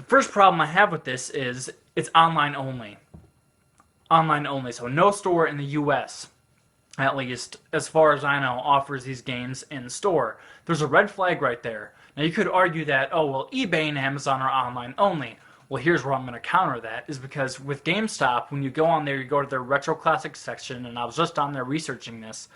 First problem I have with this is it's online only. Online only, so no store in the US, at least as far as I know, offers these games in store. There's a red flag right there. Now you could argue that, oh well, eBay and Amazon are online only. Well, here's where I'm going to counter that, is because with GameStop, when you go on there, you go to their retro classics section, and I was just on there researching this,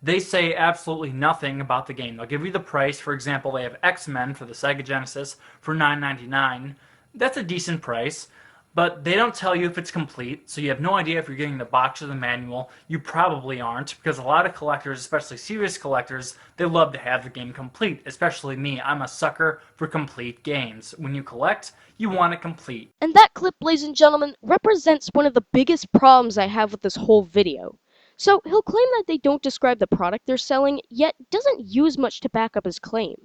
they say absolutely nothing about the game. They'll give you the price. For example, they have X-Men for the Sega Genesis for $9.99. That's a decent price, but they don't tell you if it's complete, so you have no idea if you're getting the box or the manual. You probably aren't, because a lot of collectors, especially serious collectors, they love to have the game complete, especially me. I'm a sucker for complete games. When you collect, you want it complete. And that clip, ladies and gentlemen, represents one of the biggest problems I have with this whole video. So, he'll claim that they don't describe the product they're selling, yet doesn't use much to back up his claim.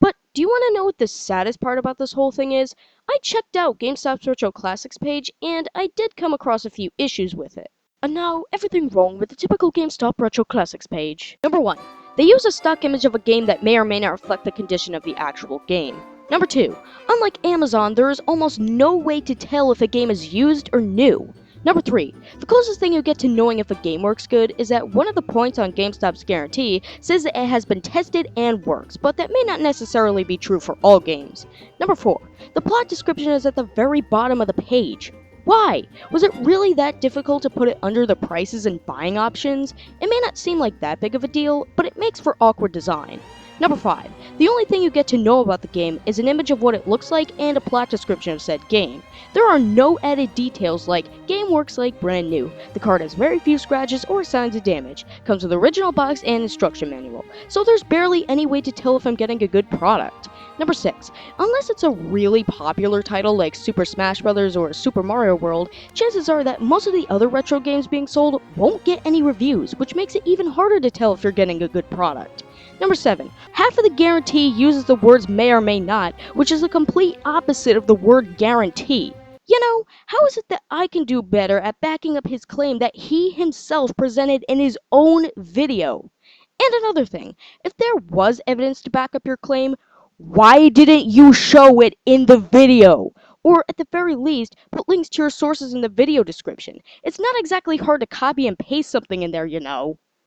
But do you want to know what the saddest part about this whole thing is? I checked out GameStop's Retro Classics page, and I did come across a few issues with it. And now, everything wrong with the typical GameStop Retro Classics page. Number 1. They use a stock image of a game that may or may not reflect the condition of the actual game. Number 2. Unlike Amazon, there is almost no way to tell if a game is used or new. Number 3. The closest thing you get to knowing if a game works good is that one of the points on GameStop's guarantee says that it has been tested and works, but that may not necessarily be true for all games. Number 4. The plot description is at the very bottom of the page. Why? Was it really that difficult to put it under the prices and buying options? It may not seem like that big of a deal, but it makes for awkward design. Number 5. The only thing you get to know about the game is an image of what it looks like and a plot description of said game. There are no added details like, game works like brand new, the card has very few scratches or signs of damage, comes with original box and instruction manual, so there's barely any way to tell if I'm getting a good product. Number 6. Unless it's a really popular title like Super Smash Bros. Or Super Mario World, chances are that most of the other retro games being sold won't get any reviews, which makes it even harder to tell if you're getting a good product. Number 7. Half of the guarantee uses the words may or may not, which is the complete opposite of the word guarantee. You know, how is it that I can do better at backing up his claim that he himself presented in his own video? And another thing, if there was evidence to back up your claim, why didn't you show it in the video? Or at the very least, put links to your sources in the video description. It's not exactly hard to copy and paste something in there, you know.